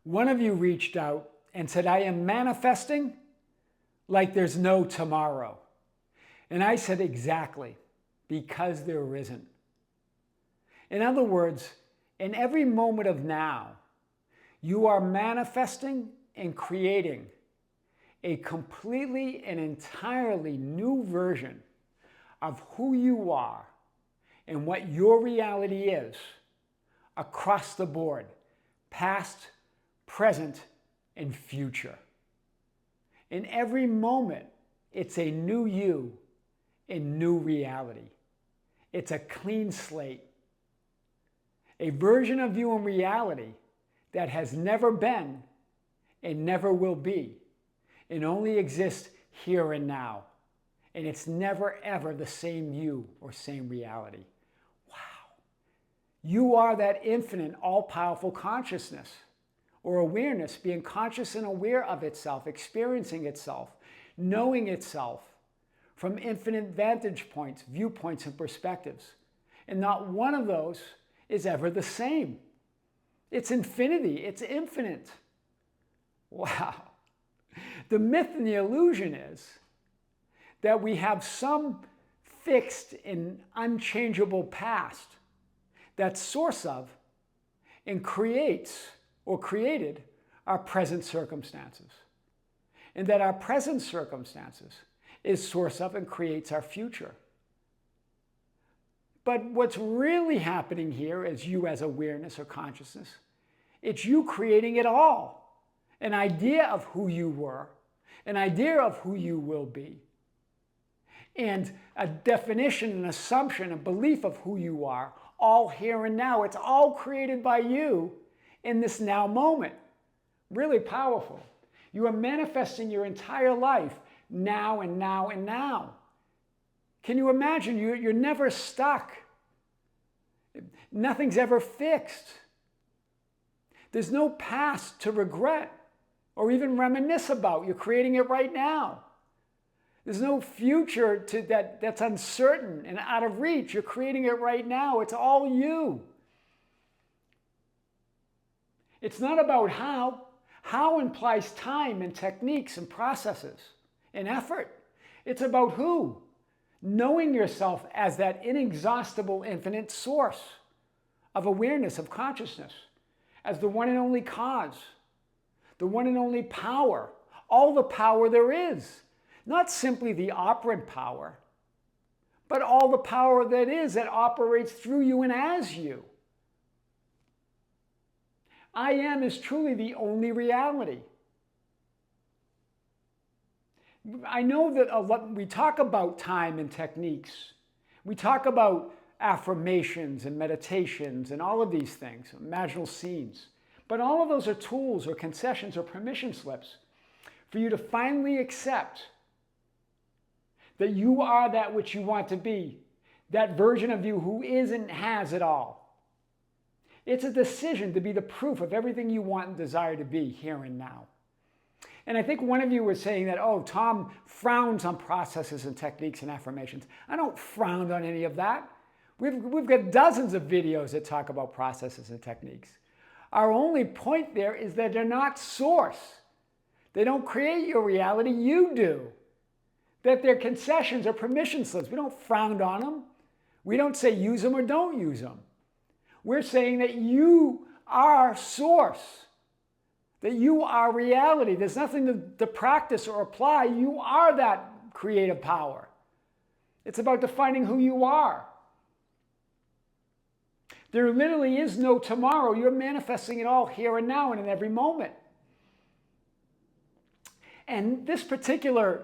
One of you reached out and said, I am manifesting like there's no tomorrow. And I said, exactly, because there isn't. In other words, in every moment of now, you are manifesting and creating a completely and entirely new version of who you are and what your reality is across the board, past, present, and future. In every moment, it's a new you in new reality. It's a clean slate. A version of you in reality that has never been and never will be, and only exists here and now. And it's never ever the same you or same reality. Wow. You are that infinite, all-powerful consciousness or awareness, being conscious and aware of itself, experiencing itself, knowing itself from infinite vantage points, viewpoints, and perspectives. And not one of those is ever the same. It's infinity. It's infinite. Wow. The myth and the illusion is that we have some fixed and unchangeable past that's source of and creates or created our present circumstances. And that our present circumstances is source of and creates our future. But what's really happening here is you as awareness or consciousness. It's you creating it all. An idea of who you were, an idea of who you will be, and a definition, an assumption, a belief of who you are, all here and now. It's all created by you in this now moment. Really powerful. You are manifesting your entire life now and now and now. Can you imagine? You're never stuck. Nothing's ever fixed. There's no past to regret or even reminisce about. You're creating it right now. There's no future that's uncertain and out of reach. You're creating it right now. It's all you. It's not about how. How implies time and techniques and processes and effort. It's about who. Knowing yourself as that inexhaustible infinite source of awareness, of consciousness, as the one and only cause, the one and only power, all the power there is. Not simply the operant power, but all the power that is, that operates through you and as you. I am is truly the only reality. I know that a lot, we talk about time and techniques. We talk about affirmations and meditations and all of these things, imaginal scenes. But all of those are tools or concessions or permission slips for you to finally accept that you are that which you want to be, that version of you who is and has it all. It's a decision to be the proof of everything you want and desire to be here and now. And I think one of you was saying that, oh, Tom frowns on processes and techniques and affirmations. I don't frown on any of that. We've got dozens of videos that talk about processes and techniques. Our only point there is that they're not source. They don't create your reality, you do. That they're concessions or permission slips. We don't frown on them. We don't say use them or don't use them. We're saying that you are source, that you are reality. There's nothing to practice or apply. You are that creative power. It's about defining who you are. There literally is no tomorrow. You're manifesting it all here and now and in every moment. And this particular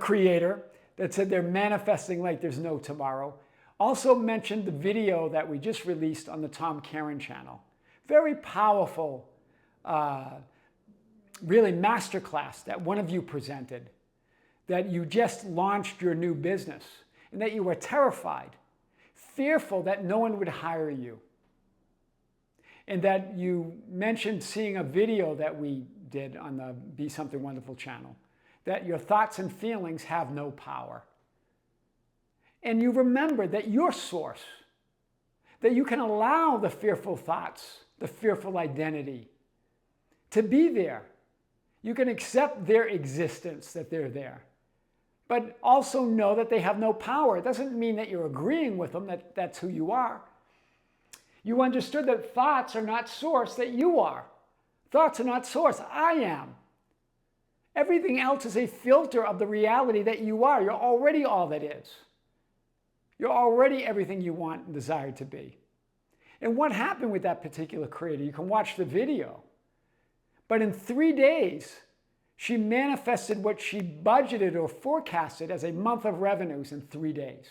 creator that said they're manifesting like there's no tomorrow also mentioned the video that we just released on the Tom Kearin channel. Very powerful, really masterclass that one of you presented, that you just launched your new business and that you were terrified, fearful that no one would hire you. And that you mentioned seeing a video that we did on the Be Something Wonderful channel, that your thoughts and feelings have no power. And you remember that you're source, that you can allow the fearful thoughts, the fearful identity, to be there. You can accept their existence, that they're there, but also know that they have no power. It doesn't mean that you're agreeing with them, that that's who you are. You understood that thoughts are not source, that you are. Thoughts are not source, I am. Everything else is a filter of the reality that you are. You're already all that is. You're already everything you want and desire to be. And what happened with that particular creator? You can watch the video. But in 3 days, she manifested what she budgeted or forecasted as a month of revenues in 3 days.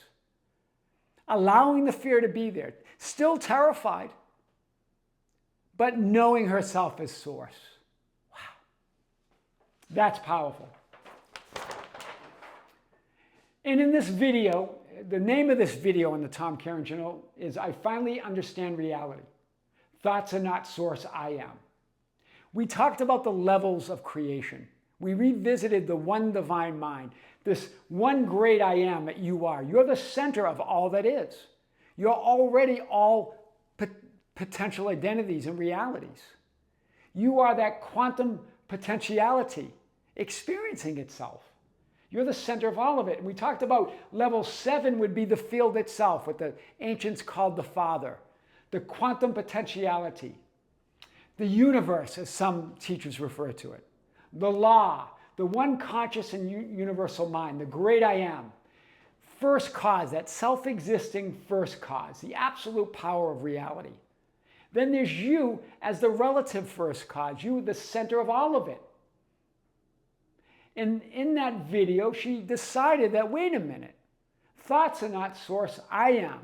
Allowing the fear to be there. Still terrified, but knowing herself as source. Wow. That's powerful. And in this video, the name of this video in the Tom Kearin channel is I Finally Understand Reality. Thoughts are not source, I am. We talked about the levels of creation. We revisited the one divine mind, this one great I am that you are. You're the center of all that is. You're already all potential identities and realities. You are that quantum potentiality experiencing itself. You're the center of all of it. And we talked about level 7 would be the field itself, what the ancients called the Father, the quantum potentiality, the universe, as some teachers refer to it, the law, the one conscious and universal mind, the great I am, first cause, that self-existing first cause, the absolute power of reality. Then there's you as the relative first cause, you the center of all of it. And in that video, she decided that, wait a minute, thoughts are not source, I am.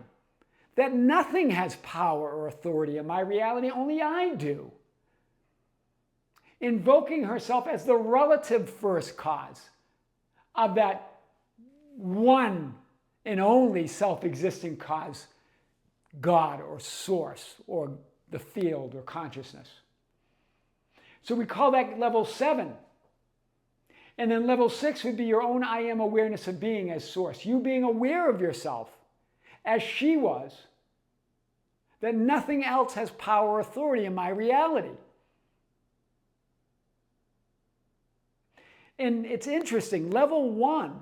That nothing has power or authority in my reality, only I do. Invoking herself as the relative first cause of that one and only self-existing cause, God or source or the field or consciousness. So we call that level 7. And then level 6 would be your own I am awareness of being as source. You being aware of yourself as she was, that nothing else has power or authority in my reality. And it's interesting, level 1,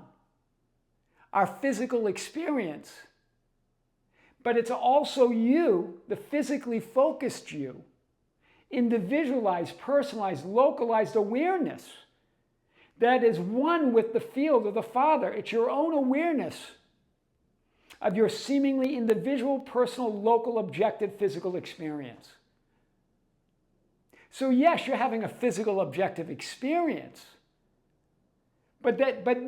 our physical experience, but it's also you, the physically focused you, individualized, personalized, localized awareness that is one with the field of the Father. It's your own awareness of your seemingly individual, personal, local, objective physical experience. So yes, you're having a physical objective experience, but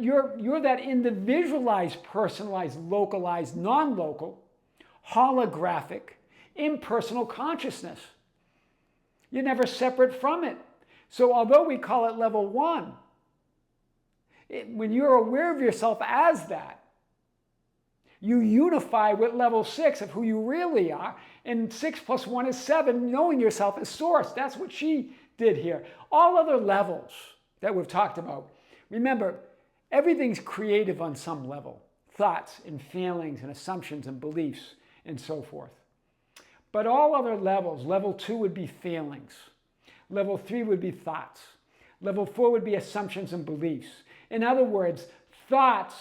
you're that individualized, personalized, localized, non-local, holographic, impersonal consciousness. You're never separate from it. So although we call it level 1, when you're aware of yourself as that, you unify with level 6 of who you really are. And 6 plus 1 is 7, knowing yourself as source. That's what she did here. All other levels that we've talked about. Remember, everything's creative on some level. Thoughts and feelings and assumptions and beliefs and so forth. But all other levels, level 2 would be feelings. Level 3 would be thoughts. Level 4 would be assumptions and beliefs. In other words, thoughts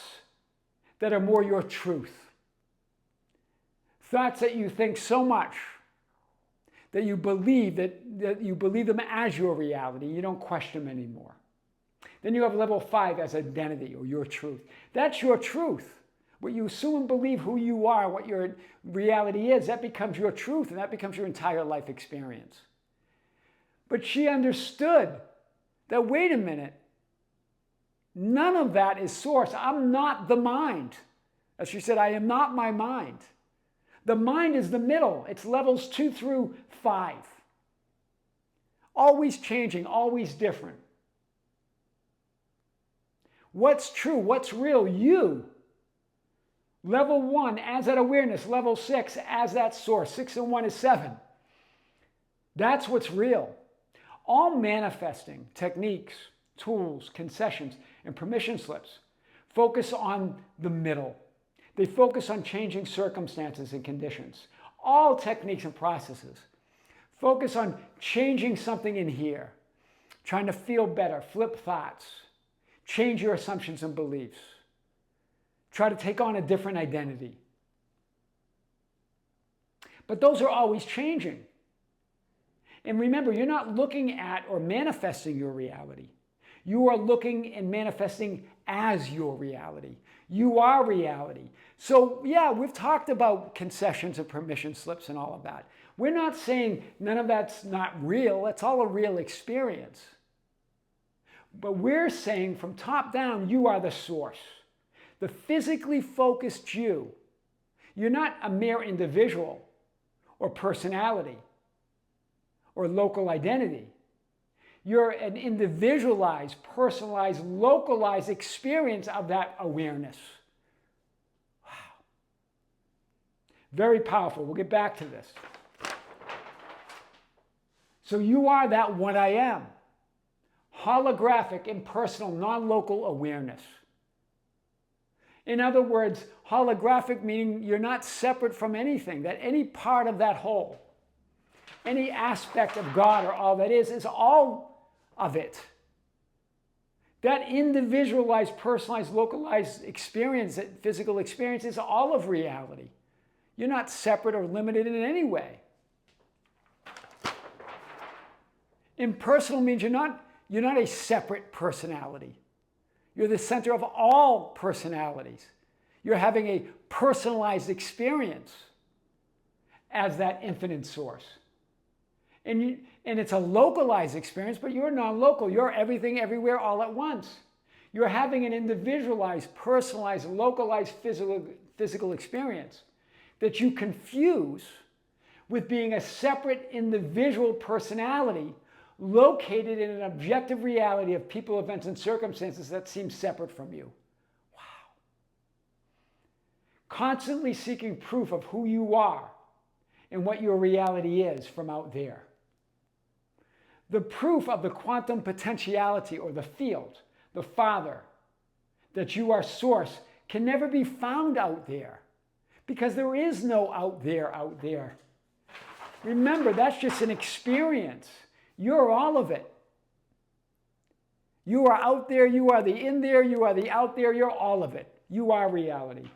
that are more your truth. Thoughts that you think so much that you believe that you believe them as your reality. You don't question them anymore. Then you have level 5 as identity or your truth. That's your truth. What you assume and believe who you are, what your reality is, that becomes your truth and that becomes your entire life experience. But she understood that, wait a minute, none of that is source. I'm not the mind. As she said, I am not my mind. The mind is the middle. It's levels 2 through 5. Always changing, always different. What's true? What's real? You. Level 1 as that awareness. Level 6 as that source. 6 and 1 is 7. That's what's real. All manifesting techniques, tools, concessions, and permission slips focus on the middle. They focus on changing circumstances and conditions. All techniques and processes focus on changing something in here. trying to feel better, flip thoughts, change your assumptions and beliefs, try to take on a different identity. But those are always changing. And remember, you're not looking at or manifesting your reality. You are looking and manifesting as your reality. You are reality. So yeah, we've talked about concessions and permission slips and all of that. We're not saying none of that's not real. It's all a real experience. But we're saying from top down, you are the source. The physically focused you. You're not a mere individual or personality or local identity. You're an individualized, personalized, localized experience of that awareness. Wow. Very powerful. We'll get back to this. So you are that what I am. Holographic, impersonal, non-local awareness. In other words, holographic meaning you're not separate from anything, that any part of that whole, any aspect of God or all that is all of it. That individualized, personalized, localized experience, that physical experience is all of reality. You're not separate or limited in any way. Impersonal means you're not a separate personality. You're the center of all personalities. You're having a personalized experience as that infinite source. And it's a localized experience, but you're non-local. You're everything, everywhere, all at once. You're having an individualized, personalized, localized physical experience that you confuse with being a separate individual personality located in an objective reality of people, events, and circumstances that seem separate from you. Wow. Constantly seeking proof of who you are and what your reality is from out there. The proof of the quantum potentiality or the field, the Father, that you are source can never be found out there because there is no out there. Remember, that's just an experience. You're all of it. You are out there, you are the in there, you are the out there, you're all of it. You are reality.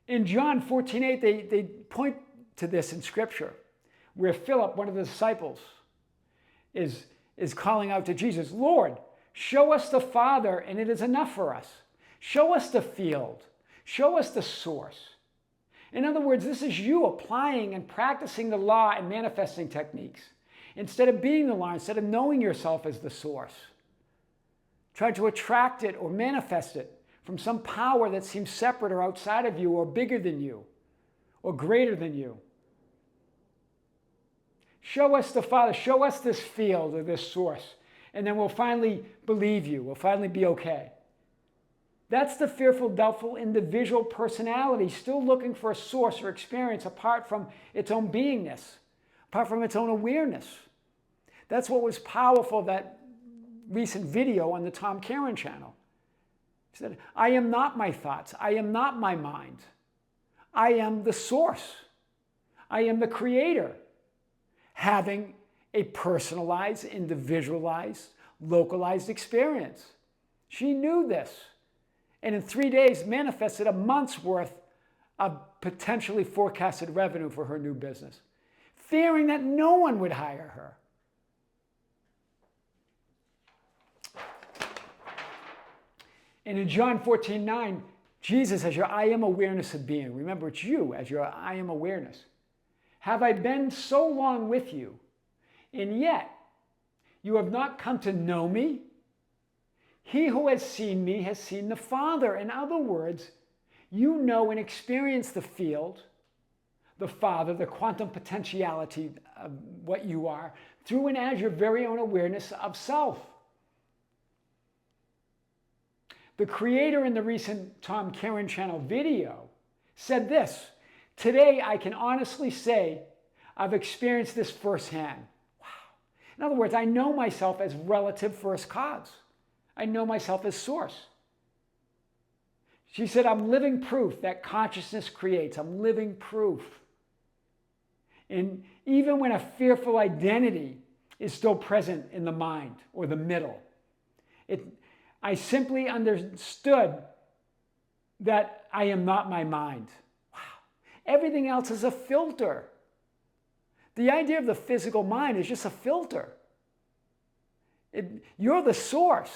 In John 14:8, they point to this in Scripture, where Philip, one of the disciples, is calling out to Jesus, Lord, show us the Father and it is enough for us. Show us the field. Show us the source. In other words, this is you applying and practicing the law and manifesting techniques. Instead of being the law, instead of knowing yourself as the source. Try to attract it or manifest it from some power that seems separate or outside of you or bigger than you or greater than you. Show us the Father. Show us this field or this source. And then we'll finally believe you. We'll finally be okay. That's the fearful, doubtful individual personality still looking for a source or experience apart from its own beingness, apart from its own awareness. That's what was powerful of that recent video on the Tom Kearin channel. He said, I am not my thoughts. I am not my mind. I am the source. I am the creator, having a personalized, individualized, localized experience. She knew this. And in 3 days manifested a month's worth of potentially forecasted revenue for her new business, fearing that no one would hire her. And in John 14:9, Jesus as your I am awareness of being. Remember, it's you as your I am awareness. Have I been so long with you, and yet you have not come to know me? He who has seen me has seen the Father. In other words, you know and experience the field, the Father, the quantum potentiality of what you are, through and as your very own awareness of self. The creator in the recent Tom Kearin channel video said this, today I can honestly say I've experienced this firsthand. Wow. In other words, I know myself as relative first cause. I know myself as source. She said, I'm living proof that consciousness creates. I'm living proof. And even when a fearful identity is still present in the mind or the middle. I simply understood that I am not my mind. Wow. Everything else is a filter. The idea of the physical mind is just a filter. You're the source.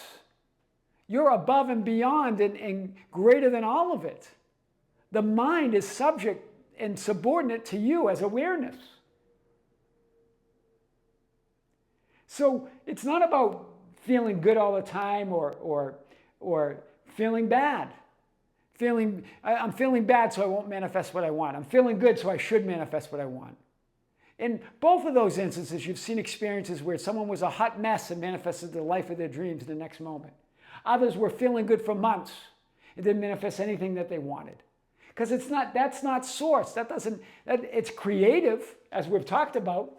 You're above and beyond and greater than all of it. The mind is subject and subordinate to you as awareness. So it's not about feeling good all the time or feeling bad. I'm feeling bad, so I won't manifest what I want. I'm feeling good, so I should manifest what I want. In both of those instances, you've seen experiences where someone was a hot mess and manifested the life of their dreams in the next moment. Others were feeling good for months and didn't manifest anything that they wanted. Because that's not source. It's creative, as we've talked about.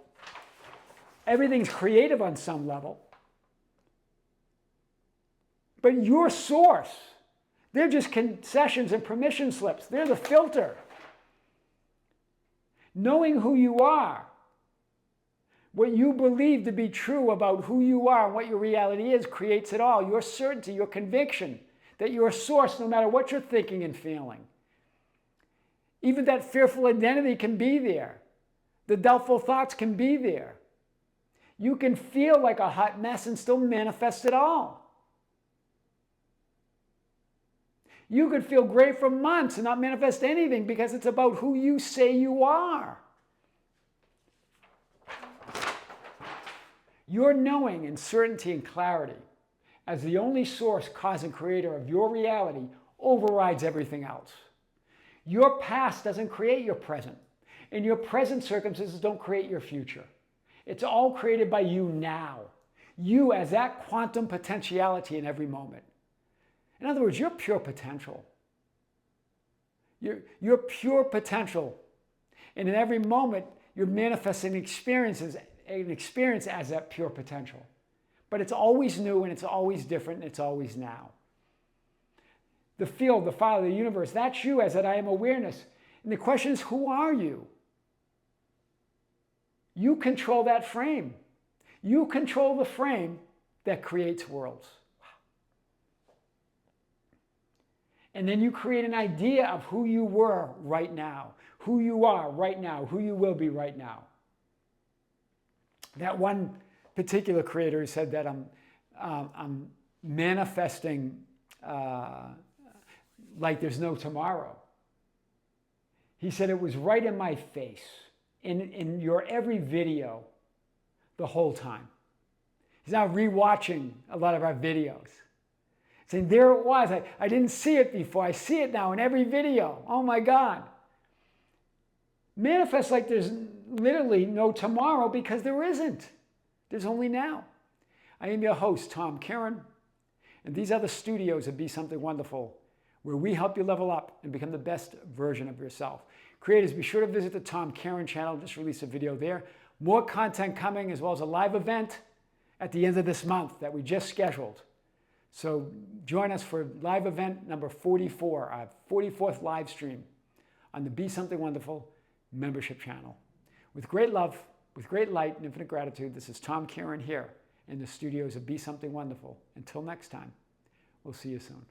Everything's creative on some level. But your source, they're just concessions and permission slips. They're the filter. Knowing who you are, what you believe to be true about who you are and what your reality is, creates it all. Your certainty, your conviction that you're a source no matter what you're thinking and feeling. Even that fearful identity can be there. The doubtful thoughts can be there. You can feel like a hot mess and still manifest it all. You could feel great for months and not manifest anything because it's about who you say you are. Your knowing and certainty and clarity as the only source, cause, and creator of your reality overrides everything else. Your past doesn't create your present, and your present circumstances don't create your future. It's all created by you now. You as that quantum potentiality in every moment. In other words, you're pure potential. You're pure potential. And in every moment, you're manifesting an experience as that pure potential. But it's always new, and it's always different, and it's always now. The field, the file, the universe, that's you as that I am awareness. And the question is, who are you? You control that frame. You control the frame that creates worlds. And then you create an idea of who you were right now, who you are right now, who you will be right now. That one particular creator said that I'm manifesting like there's no tomorrow. He said it was right in my face, in your every video, the whole time. He's now rewatching a lot of our videos. Saying, there it was. I didn't see it before. I see it now in every video. Oh my God. Manifest like there's literally no tomorrow because there isn't. There's only now. I am your host, Tom Kearin, and these are the studios of Be Something Wonderful, where we help you level up and become the best version of yourself. Creators, be sure to visit the Tom Kearin channel. Just released a video there. More content coming, as well as a live event at the end of this month that we just scheduled. So join us for live event number 44, our 44th live stream on the Be Something Wonderful membership channel. With great love, with great light and infinite gratitude, this is Tom Kearin here in the studios of Be Something Wonderful. Until next time, we'll see you soon.